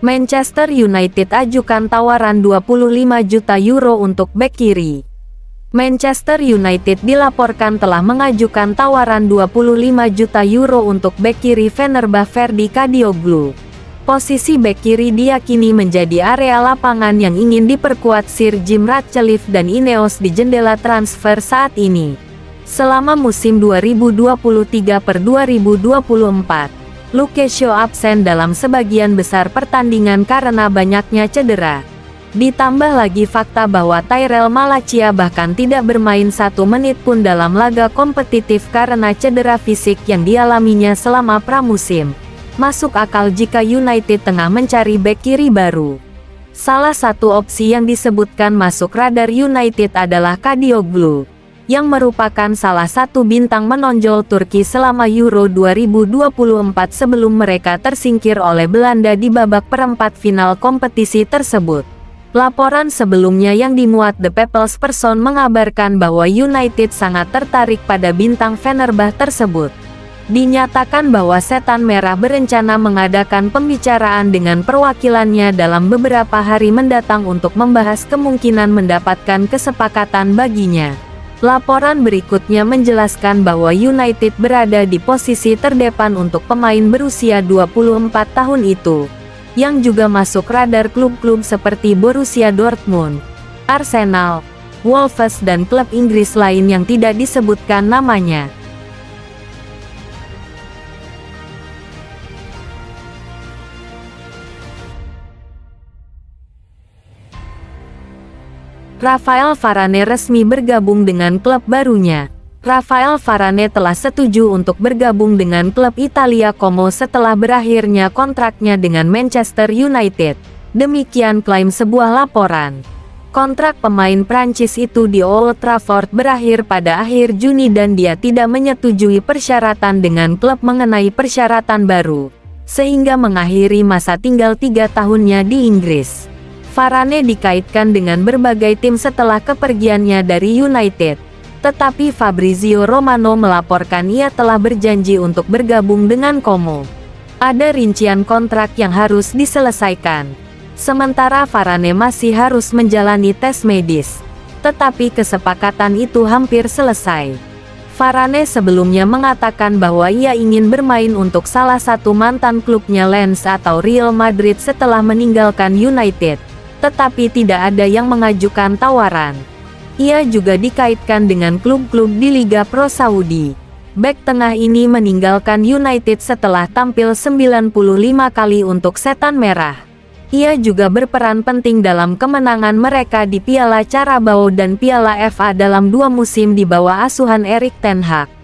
Manchester United ajukan tawaran 25 juta euro untuk bek kiri. Manchester United dilaporkan telah mengajukan tawaran 25 juta euro untuk bek kiri Fenerbahce Ferdi Kadioglu. Posisi bek kiri diyakini menjadi area lapangan yang ingin diperkuat Sir Jim Ratcliffe dan Ineos di jendela transfer saat ini. Selama musim 2023/2024, Lucchesio absen dalam sebagian besar pertandingan karena banyaknya cedera. Ditambah lagi fakta bahwa Tyrell Malacia bahkan tidak bermain 1 menit pun dalam laga kompetitif karena cedera fisik yang dialaminya selama pramusim. Masuk akal jika United tengah mencari bek kiri baru. Salah satu opsi yang disebutkan masuk radar United adalah Kadioglu, yang merupakan salah satu bintang menonjol Turki selama Euro 2024 sebelum mereka tersingkir oleh Belanda di babak perempat final kompetisi tersebut. Laporan sebelumnya yang dimuat The People's Person mengabarkan bahwa United sangat tertarik pada bintang Fenerbahce tersebut. Dinyatakan bahwa Setan Merah berencana mengadakan pembicaraan dengan perwakilannya dalam beberapa hari mendatang untuk membahas kemungkinan mendapatkan kesepakatan baginya. Laporan berikutnya menjelaskan bahwa United berada di posisi terdepan untuk pemain berusia 24 tahun itu, yang juga masuk radar klub-klub seperti Borussia Dortmund, Arsenal, Wolves dan klub Inggris lain yang tidak disebutkan namanya. Rafael Varane resmi bergabung dengan klub barunya. Rafael Varane telah setuju untuk bergabung dengan klub Italia Como setelah berakhirnya kontraknya dengan Manchester United. Demikian klaim sebuah laporan. Kontrak pemain Prancis itu di Old Trafford berakhir pada akhir Juni dan dia tidak menyetujui persyaratan dengan klub mengenai persyaratan baru, sehingga mengakhiri masa tinggal 3 tahunnya di Inggris. Varane dikaitkan dengan berbagai tim setelah kepergiannya dari United, tetapi Fabrizio Romano melaporkan ia telah berjanji untuk bergabung dengan Como. Ada rincian kontrak yang harus diselesaikan, sementara Varane masih harus menjalani tes medis, tetapi kesepakatan itu hampir selesai. Varane sebelumnya mengatakan bahwa ia ingin bermain untuk salah satu mantan klubnya Lens atau Real Madrid setelah meninggalkan United, tetapi tidak ada yang mengajukan tawaran. Ia juga dikaitkan dengan klub-klub di Liga Pro Saudi. Bek tengah ini meninggalkan United setelah tampil 95 kali untuk Setan Merah. Ia juga berperan penting dalam kemenangan mereka di Piala Carabao dan Piala FA dalam 2 musim di bawah asuhan Erik ten Hag.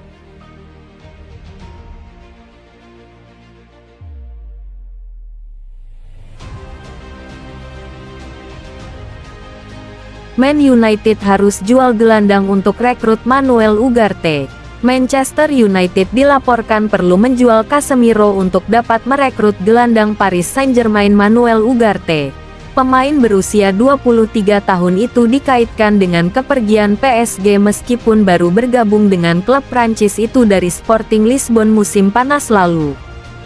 Man United harus jual gelandang untuk rekrut Manuel Ugarte. Manchester United dilaporkan perlu menjual Casemiro untuk dapat merekrut gelandang Paris Saint-Germain Manuel Ugarte. Pemain berusia 23 tahun itu dikaitkan dengan kepergian PSG meskipun baru bergabung dengan klub Prancis itu dari Sporting Lisbon musim panas lalu.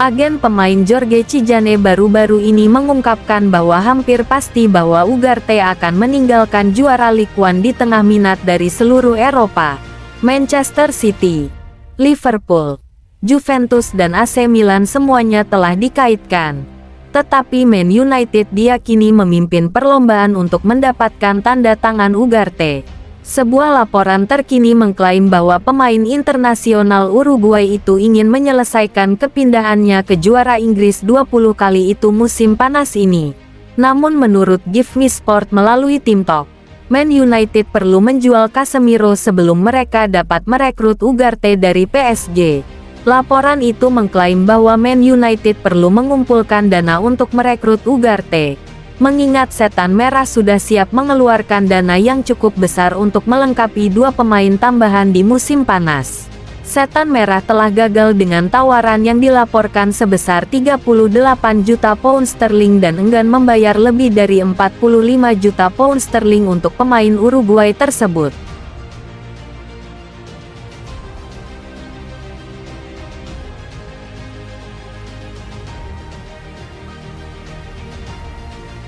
Agen pemain Jorge Cijane baru-baru ini mengungkapkan bahwa hampir pasti bahwa Ugarte akan meninggalkan juara Ligue 1 di tengah minat dari seluruh Eropa. Manchester City, Liverpool, Juventus dan AC Milan semuanya telah dikaitkan. Tetapi Man United diyakini memimpin perlombaan untuk mendapatkan tanda tangan Ugarte. Sebuah laporan terkini mengklaim bahwa pemain internasional Uruguay itu ingin menyelesaikan kepindahannya ke juara Inggris 20 kali itu musim panas ini. Namun menurut Give Me Sport melalui Tim Talk, Man United perlu menjual Casemiro sebelum mereka dapat merekrut Ugarte dari PSG. Laporan itu mengklaim bahwa Man United perlu mengumpulkan dana untuk merekrut Ugarte, mengingat Setan Merah sudah siap mengeluarkan dana yang cukup besar untuk melengkapi 2 pemain tambahan di musim panas. Setan Merah telah gagal dengan tawaran yang dilaporkan sebesar 38 juta pound sterling dan enggan membayar lebih dari 45 juta pound sterling untuk pemain Uruguay tersebut.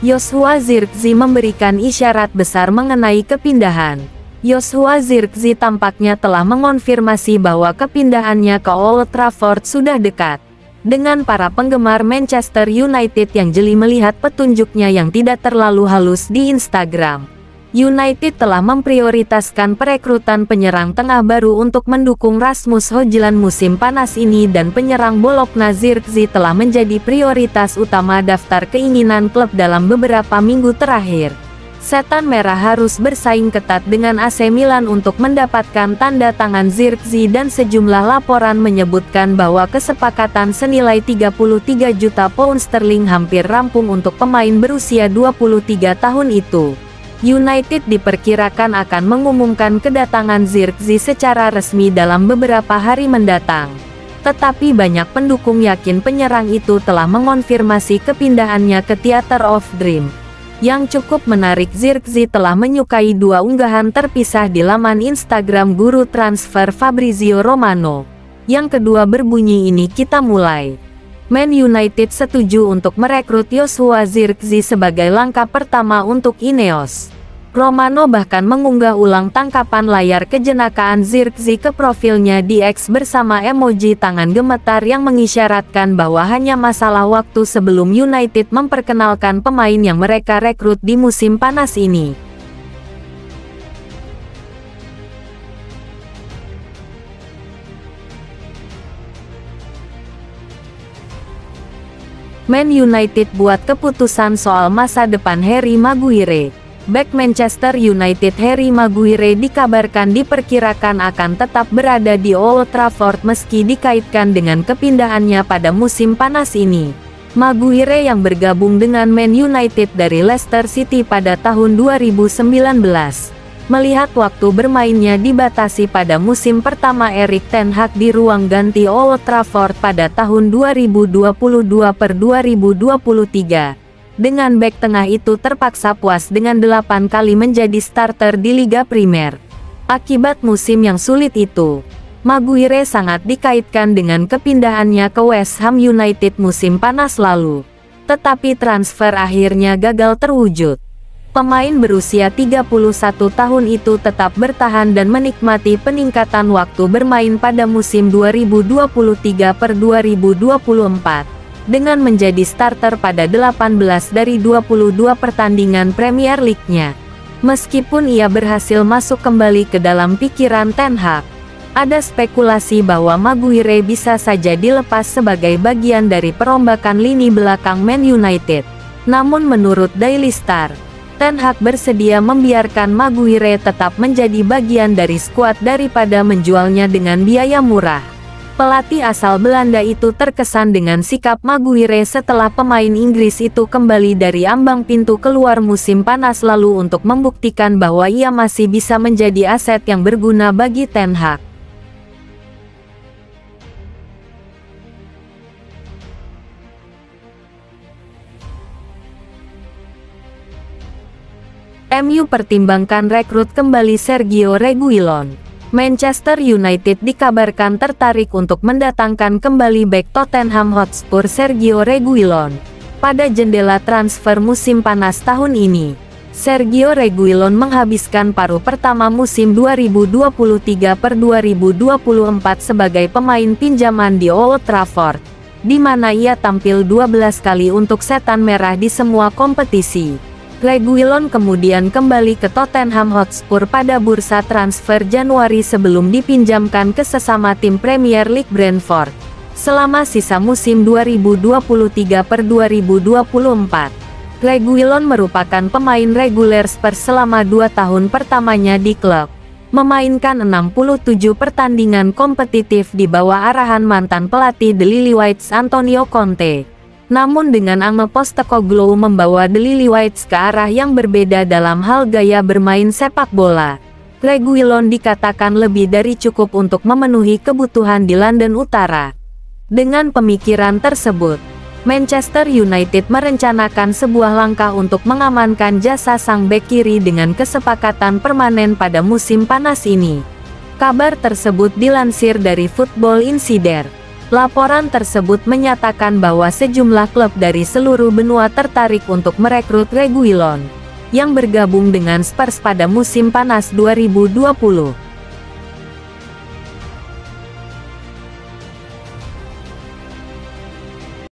Joshua Zirkzee memberikan isyarat besar mengenai kepindahan. Joshua Zirkzee tampaknya telah mengonfirmasi bahwa kepindahannya ke Old Trafford sudah dekat. Dengan para penggemar Manchester United yang jeli melihat petunjuknya yang tidak terlalu halus di Instagram. United telah memprioritaskan perekrutan penyerang tengah baru untuk mendukung Rasmus Højlund musim panas ini, dan penyerang Bologna Zirkzee telah menjadi prioritas utama daftar keinginan klub dalam beberapa minggu terakhir. Setan Merah harus bersaing ketat dengan AC Milan untuk mendapatkan tanda tangan Zirkzee, dan sejumlah laporan menyebutkan bahwa kesepakatan senilai 33 juta pound sterling hampir rampung untuk pemain berusia 23 tahun itu. United diperkirakan akan mengumumkan kedatangan Zirkzee secara resmi dalam beberapa hari mendatang. Tetapi banyak pendukung yakin penyerang itu telah mengonfirmasi kepindahannya ke Theatre of Dream. Yang cukup menarik, Zirkzee telah menyukai dua unggahan terpisah di laman Instagram guru transfer Fabrizio Romano. Yang kedua berbunyi, "Ini kita mulai." Man United setuju untuk merekrut Joshua Zirkzee sebagai langkah pertama untuk Ineos. Romano bahkan mengunggah ulang tangkapan layar kejenakaan Zirkzee ke profilnya di X bersama emoji tangan gemetar yang mengisyaratkan bahwa hanya masalah waktu sebelum United memperkenalkan pemain yang mereka rekrut di musim panas ini. Man United buat keputusan soal masa depan Harry Maguire. Bek Manchester United Harry Maguire dikabarkan diperkirakan akan tetap berada di Old Trafford meski dikaitkan dengan kepindahannya pada musim panas ini. Maguire yang bergabung dengan Man United dari Leicester City pada tahun 2019, melihat waktu bermainnya dibatasi pada musim pertama Erik ten Hag di ruang ganti Old Trafford pada tahun 2022/2023. Dengan bek tengah itu terpaksa puas dengan 8 kali menjadi starter di Liga Primer. Akibat musim yang sulit itu, Maguire sangat dikaitkan dengan kepindahannya ke West Ham United musim panas lalu. Tetapi transfer akhirnya gagal terwujud. Pemain berusia 31 tahun itu tetap bertahan dan menikmati peningkatan waktu bermain pada musim 2023/2024. Dengan menjadi starter pada 18 dari 22 pertandingan Premier League-nya. Meskipun ia berhasil masuk kembali ke dalam pikiran Ten Hag, ada spekulasi bahwa Maguire bisa saja dilepas sebagai bagian dari perombakan lini belakang Man United. Namun menurut Daily Star, Ten Hag bersedia membiarkan Maguire tetap menjadi bagian dari skuad daripada menjualnya dengan biaya murah. Pelatih asal Belanda itu terkesan dengan sikap Maguire setelah pemain Inggris itu kembali dari ambang pintu keluar musim panas lalu untuk membuktikan bahwa ia masih bisa menjadi aset yang berguna bagi Ten Hag. MU pertimbangkan rekrut kembali Sergio Reguilon. Manchester United dikabarkan tertarik untuk mendatangkan kembali bek Tottenham Hotspur Sergio Reguilon pada jendela transfer musim panas tahun ini. Sergio Reguilon menghabiskan paruh pertama musim 2023/2024 sebagai pemain pinjaman di Old Trafford, di mana ia tampil 12 kali untuk Setan Merah di semua kompetisi. Reguilon kemudian kembali ke Tottenham Hotspur pada bursa transfer Januari sebelum dipinjamkan ke sesama tim Premier League Brentford. Selama sisa musim 2023/2024, Reguilon merupakan pemain reguler Spurs selama 2 tahun pertamanya di klub, memainkan 67 pertandingan kompetitif di bawah arahan mantan pelatih The Lilywhites Antonio Conte. Namun dengan Ange Postecoglou membawa The Lilywhites ke arah yang berbeda dalam hal gaya bermain sepak bola, Reguilon dikatakan lebih dari cukup untuk memenuhi kebutuhan di London Utara. Dengan pemikiran tersebut, Manchester United merencanakan sebuah langkah untuk mengamankan jasa sang bek kiri dengan kesepakatan permanen pada musim panas ini. Kabar tersebut dilansir dari Football Insider. Laporan tersebut menyatakan bahwa sejumlah klub dari seluruh benua tertarik untuk merekrut Reguilon, yang bergabung dengan Spurs pada musim panas 2020.